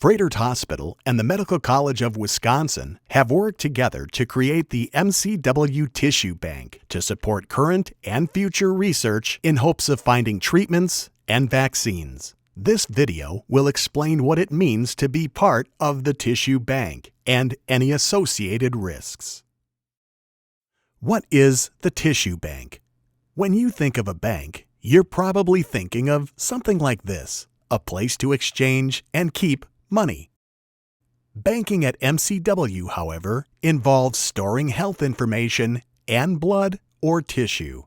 Froedtert Hospital and the Medical College of Wisconsin have worked together to create the MCW Tissue Bank to support current and future research in hopes of finding treatments and vaccines. This video will explain what it means to be part of the tissue bank and any associated risks. What is the tissue bank? When you think of a bank, you're probably thinking of something like this: a place to exchange and keep money. Banking at MCW, however, involves storing health information and blood or tissue.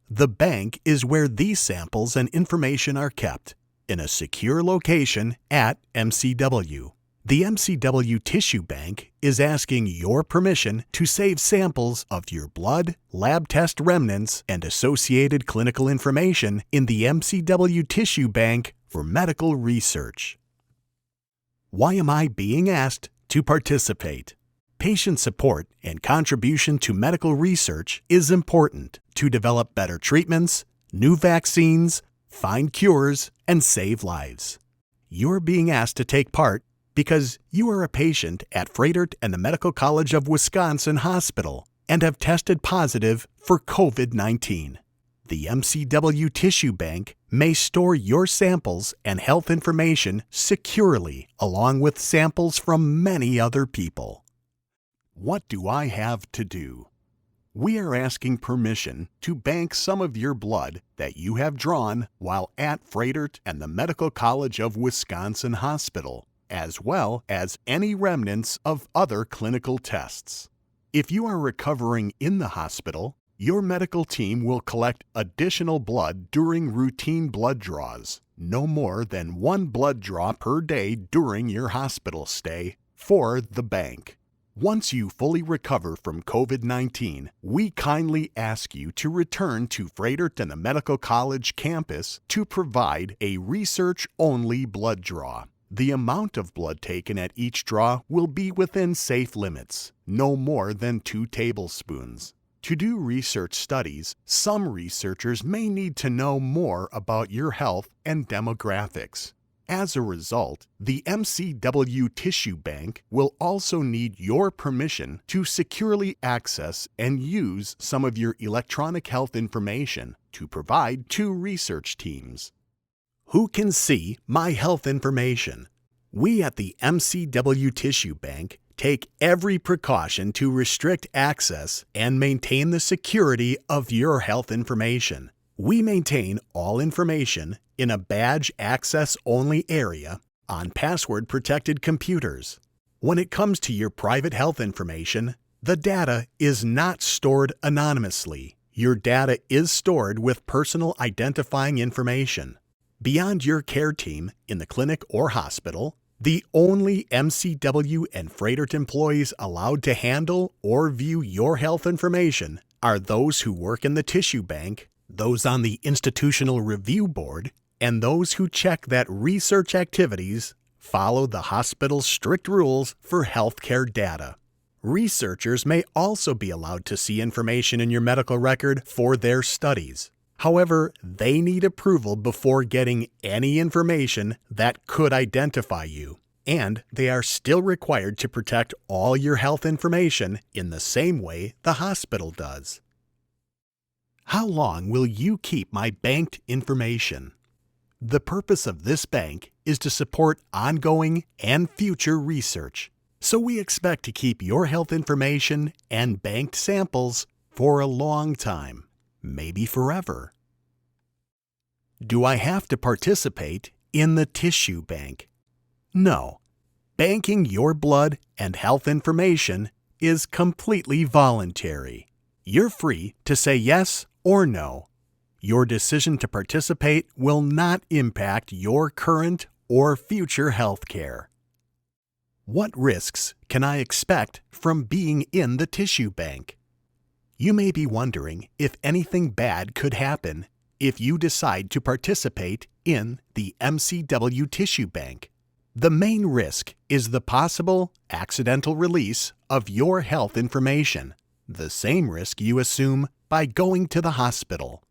The bank is where these samples and information are kept, in a secure location at MCW. The MCW Tissue Bank is asking your permission to save samples of your blood, lab test remnants, and associated clinical information in the MCW Tissue Bank for medical research. Why am I being asked to participate? Patient support and contribution to medical research is important to develop better treatments, new vaccines, find cures, and save lives. You're being asked to take part because you are a patient at Froedtert and the Medical College of Wisconsin Hospital and have tested positive for COVID-19. The MCW Tissue Bank may store your samples and health information securely along with samples from many other people. What do I have to do? We are asking permission to bank some of your blood that you have drawn while at Froedtert and the Medical College of Wisconsin Hospital, as well as any remnants of other clinical tests. If you are recovering in the hospital, your medical team will collect additional blood during routine blood draws, no more than 1 blood draw per day during your hospital stay, for the bank. Once you fully recover from COVID-19, we kindly ask you to return to Froedtert and the Medical College campus to provide a research-only blood draw. The amount of blood taken at each draw will be within safe limits, no more than 2 tablespoons. To do research studies, some researchers may need to know more about your health and demographics. As a result, the MCW Tissue Bank will also need your permission to securely access and use some of your electronic health information to provide to research teams. Who can see my health information? We at the MCW Tissue Bank take every precaution to restrict access and maintain the security of your health information. We maintain all information in a badge access-only area on password-protected computers. When it comes to your private health information, the data is not stored anonymously. Your data is stored with personal identifying information. Beyond your care team in the clinic or hospital, the only MCW and Froedtert employees allowed to handle or view your health information are those who work in the tissue bank, those on the Institutional Review Board, and those who check that research activities follow the hospital's strict rules for healthcare data. Researchers may also be allowed to see information in your medical record for their studies. However, they need approval before getting any information that could identify you, and they are still required to protect all your health information in the same way the hospital does. How long will you keep my banked information? The purpose of this bank is to support ongoing and future research, so we expect to keep your health information and banked samples for a long time. Maybe forever. Do I have to participate in the tissue bank? No. Banking your blood and health information is completely voluntary. You're free to say yes or no. Your decision to participate will not impact your current or future health care. What risks can I expect from being in the tissue bank? You may be wondering if anything bad could happen if you decide to participate in the MCW Tissue Bank. The main risk is the possible accidental release of your health information, the same risk you assume by going to the hospital.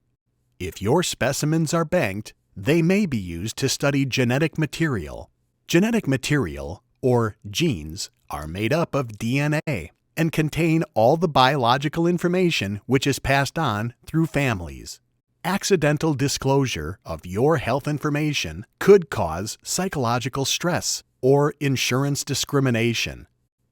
If your specimens are banked, they may be used to study genetic material. Genetic material, or genes, are made up of DNA and contain all the biological information which is passed on through families. Accidental disclosure of your health information could cause psychological stress or insurance discrimination.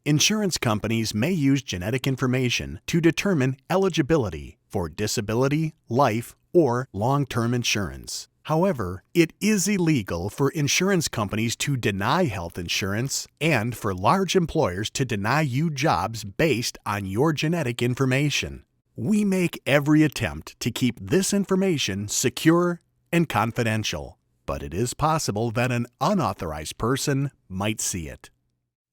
Insurance companies may use genetic information to determine eligibility for disability, life, or long-term insurance. However, it is illegal for insurance companies to deny health insurance and for large employers to deny you jobs based on your genetic information. We make every attempt to keep this information secure and confidential, but it is possible that an unauthorized person might see it.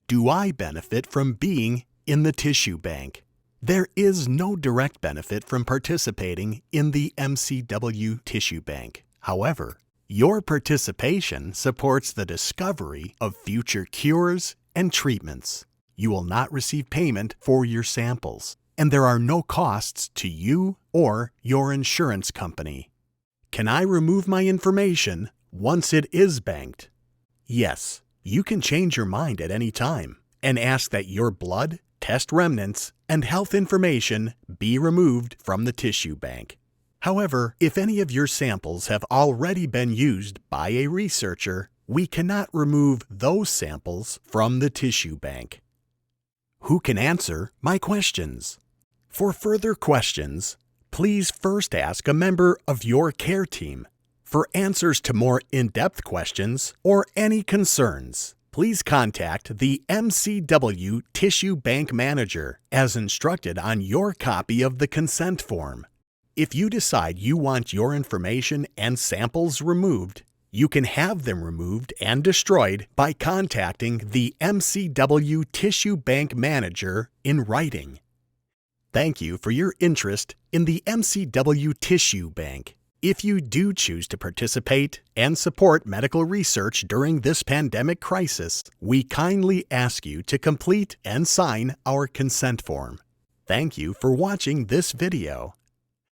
Do I benefit from being in the tissue bank? There is no direct benefit from participating in the MCW Tissue Bank. However, your participation supports the discovery of future cures and treatments. You will not receive payment for your samples, and there are no costs to you or your insurance company. Can I remove my information once it is banked? Yes, you can change your mind at any time and ask that your blood, test remnants, and health information be removed from the tissue bank. However, if any of your samples have already been used by a researcher, we cannot remove those samples from the tissue bank. Who can answer my questions? For further questions, please first ask a member of your care team. For answers to more in-depth questions or any concerns, please contact the MCW Tissue Bank Manager as instructed on your copy of the consent form. If you decide you want your information and samples removed, you can have them removed and destroyed by contacting the MCW Tissue Bank Manager in writing. Thank you for your interest in the MCW Tissue Bank. If you do choose to participate and support medical research during this pandemic crisis, we kindly ask you to complete and sign our consent form. Thank you for watching this video.